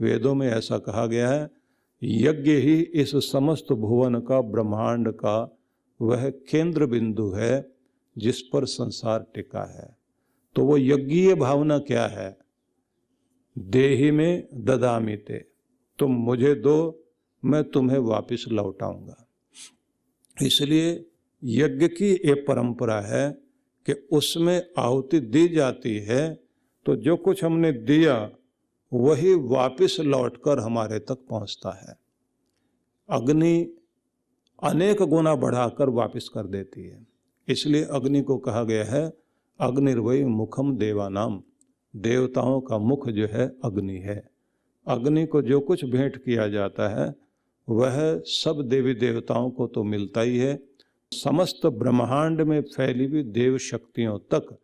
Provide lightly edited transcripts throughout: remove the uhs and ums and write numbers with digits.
वेदों में ऐसा कहा गया है, यज्ञ ही इस समस्त भुवन का, ब्रह्मांड का वह केंद्र बिंदु है जिस पर संसार टिका है। तो वो यज्ञीय भावना क्या है? देहि में ददामि ते, तुम मुझे दो, मैं तुम्हें वापस लौटाऊंगा। इसलिए यज्ञ की एक परंपरा है कि उसमें आहुति दी जाती है तो जो कुछ हमने दिया वही वापस लौटकर हमारे तक पहुंचता है। अग्नि अनेक गुना बढ़ाकर वापस कर देती है। इसलिए अग्नि को कहा गया है अग्निर्वै मुखम देवानाम, देवताओं का मुख जो है अग्नि है। अग्नि को जो कुछ भेंट किया जाता है वह सब देवी देवताओं को तो मिलता ही है, समस्त ब्रह्मांड में फैली हुई देव शक्तियों तक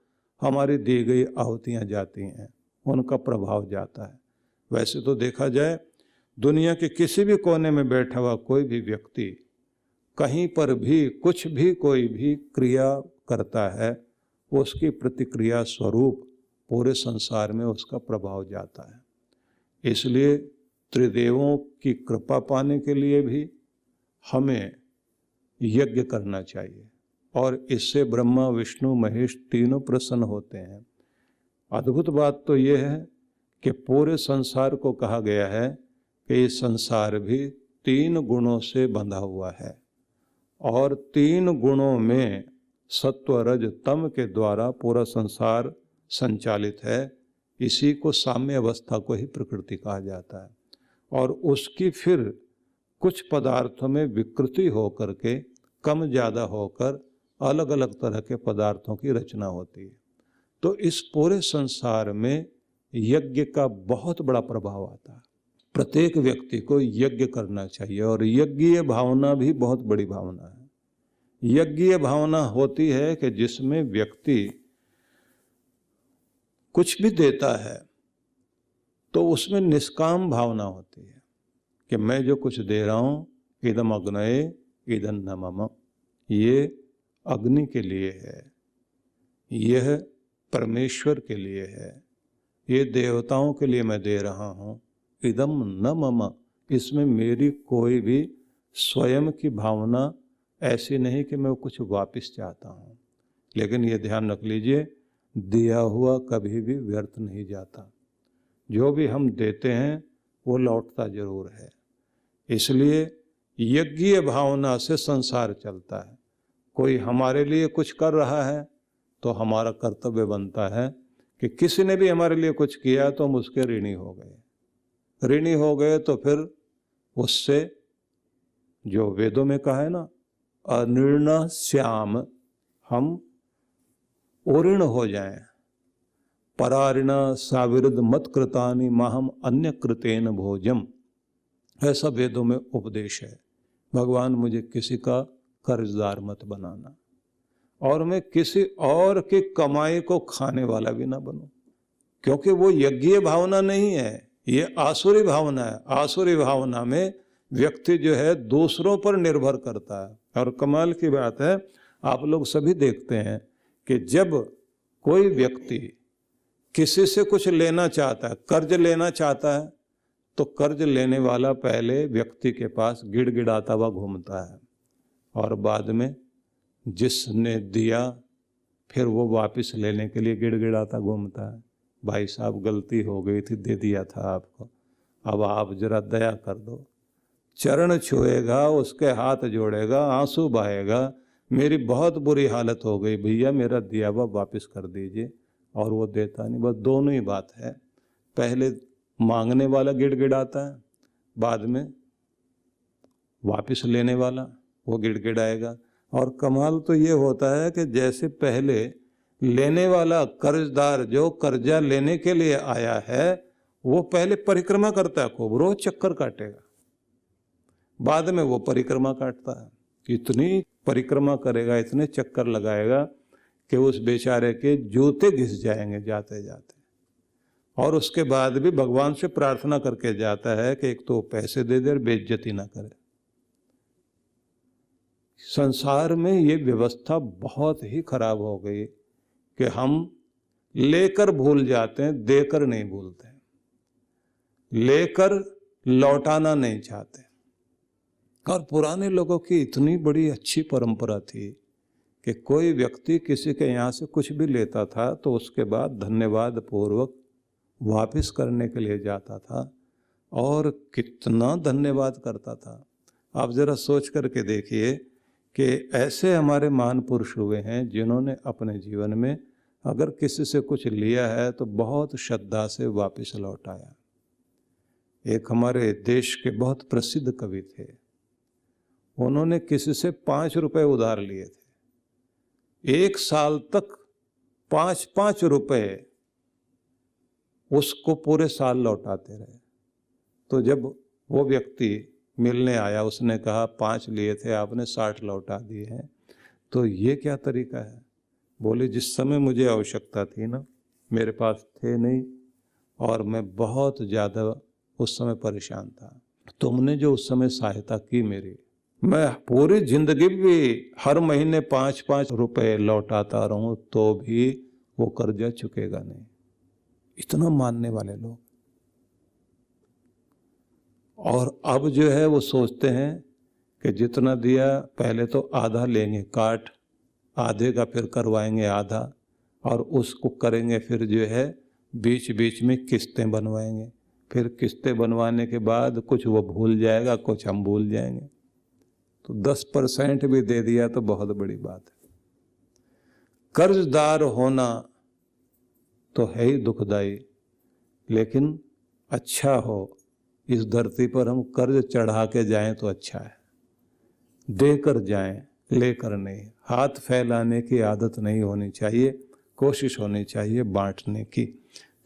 हमारी दी गई आहुतियाँ जाती हैं, उनका प्रभाव जाता है। वैसे तो देखा जाए दुनिया के किसी भी कोने में बैठा हुआ कोई भी व्यक्ति कहीं पर भी कुछ भी कोई भी क्रिया करता है, उसकी प्रतिक्रिया स्वरूप पूरे संसार में उसका प्रभाव जाता है। इसलिए त्रिदेवों की कृपा पाने के लिए भी हमें यज्ञ करना चाहिए और इससे ब्रह्मा विष्णु महेश तीनों प्रसन्न होते हैं। अद्भुत बात तो यह है कि पूरे संसार को कहा गया है कि ये संसार भी 3 गुणों से बंधा हुआ है और 3 गुणों में सत्व रज तम के द्वारा पूरा संसार संचालित है। इसी को साम्य अवस्था को ही प्रकृति कहा जाता है और उसकी फिर कुछ पदार्थों में विकृति होकर के कम ज़्यादा होकर अलग अलग तरह के पदार्थों की रचना होती है। तो इस पूरे संसार में यज्ञ का बहुत बड़ा प्रभाव आता है। प्रत्येक व्यक्ति को यज्ञ करना चाहिए और यज्ञीय भावना भी बहुत बड़ी भावना है। यज्ञीय भावना होती है कि जिसमें व्यक्ति कुछ भी देता है तो उसमें निष्काम भावना होती है कि मैं जो कुछ दे रहा हूँ, इदम अग्नये इदं न मम, ये अग्नि के लिए है, यह परमेश्वर के लिए है, ये देवताओं के लिए मैं दे रहा हूँ। इदम न मम, इसमें मेरी कोई भी स्वयं की भावना ऐसी नहीं कि मैं कुछ वापस चाहता हूँ। लेकिन ये ध्यान रख लीजिए, दिया हुआ कभी भी व्यर्थ नहीं जाता। जो भी हम देते हैं वो लौटता जरूर है। इसलिए यज्ञीय भावना से संसार चलता है। कोई हमारे लिए कुछ कर रहा है तो हमारा कर्तव्य बनता है कि किसी ने भी हमारे लिए कुछ किया तो हम उसके ऋणी हो गए। ऋणी हो गए तो फिर उससे, जो वेदों में कहा है ना, अनिर्ण श्याम, हम ओऋण हो जाएं। पराऋण साविरुद्ध मत कृतानि माहम अन्य कृतेन भोजम, ऐसा वेदों में उपदेश है। भगवान मुझे किसी का कर्जदार मत बनाना और मैं किसी और की कमाई को खाने वाला भी ना बनूं, क्योंकि वो यज्ञीय भावना नहीं है, ये आसुरी भावना है। आसुरी भावना में व्यक्ति जो है दूसरों पर निर्भर करता है। और कमाल की बात है, आप लोग सभी देखते हैं कि जब कोई व्यक्ति किसी से कुछ लेना चाहता है, कर्ज लेना चाहता है, तो कर्ज लेने वाला पहले व्यक्ति के पास गिड़गिड़ाता हुआ घूमता है और बाद में जिसने दिया फिर वो वापस लेने के लिए गिड़गिड़ाता घूमता है। भाई साहब गलती हो गई थी, दे दिया था आपको, अब आप जरा दया कर दो। चरण छुएगा, उसके हाथ जोड़ेगा, आंसू बहाएगा, मेरी बहुत बुरी हालत हो गई भैया, मेरा दिया हुआ वापस कर दीजिए, और वो देता नहीं। बस दोनों ही बात है, पहले मांगने वाला गिड़गिड़ाता है, बाद में वापस लेने वाला वो गिड़गिड़ाएगा। और कमाल तो ये होता है कि जैसे पहले लेने वाला कर्जदार जो कर्जा लेने के लिए आया है वो पहले परिक्रमा करता है, खूब रोज चक्कर काटेगा, बाद में वो परिक्रमा काटता है। इतनी परिक्रमा करेगा, इतने चक्कर लगाएगा कि उस बेचारे के जूते घिस जाएंगे जाते जाते। और उसके बाद भी भगवान से प्रार्थना करके जाता है कि एक तो पैसे दे दे और बेइज्जती ना करे। संसार में ये व्यवस्था बहुत ही खराब हो गई कि हम लेकर भूल जाते हैं, देकर नहीं भूलते हैं। लेकर लौटाना नहीं चाहते। और पुराने लोगों की इतनी बड़ी अच्छी परंपरा थी कि कोई व्यक्ति किसी के यहाँ से कुछ भी लेता था तो उसके बाद धन्यवाद पूर्वक वापस करने के लिए जाता था, और कितना धन्यवाद करता था। आप जरा सोच करके देखिए कि ऐसे हमारे महान पुरुष हुए हैं जिन्होंने अपने जीवन में अगर किसी से कुछ लिया है तो बहुत श्रद्धा से वापस लौटाया। एक हमारे देश के बहुत प्रसिद्ध कवि थे, उन्होंने किसी से 5 रुपए उधार लिए थे। 1 साल तक 5-5 रुपए उसको पूरे साल लौटाते रहे। तो जब वो व्यक्ति मिलने आया, उसने कहा 5 लिए थे आपने 60 लौटा दिए हैं, तो ये क्या तरीका है? बोले जिस समय मुझे आवश्यकता थी ना, मेरे पास थे नहीं और मैं बहुत ज़्यादा उस समय परेशान था, तुमने जो उस समय सहायता की मेरी, मैं पूरी जिंदगी भी हर महीने 5-5 रुपए लौटाता रहूं तो भी वो कर्जा चुकेगा नहीं। इतना मानने वाले लोग। और अब जो है वो सोचते हैं कि जितना दिया पहले तो आधा लेंगे काट, आधे का फिर करवाएंगे आधा, और उसको करेंगे फिर जो है बीच बीच में किस्तें बनवाएंगे। फिर किस्तें बनवाने के बाद कुछ वो भूल जाएगा, कुछ हम भूल जाएंगे। तो 10% भी दे दिया तो बहुत बड़ी बात है। कर्जदार होना तो है ही दुखदाई, लेकिन अच्छा हो इस धरती पर हम कर्ज चढ़ा के जाएं तो अच्छा है। देकर जाएं, लेकर नहीं। हाथ फैलाने की आदत नहीं होनी चाहिए, कोशिश होनी चाहिए बांटने की।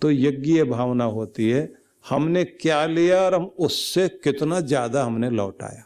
तो यज्ञीय भावना होती है, हमने क्या लिया और हम उससे कितना ज्यादा हमने लौटाया।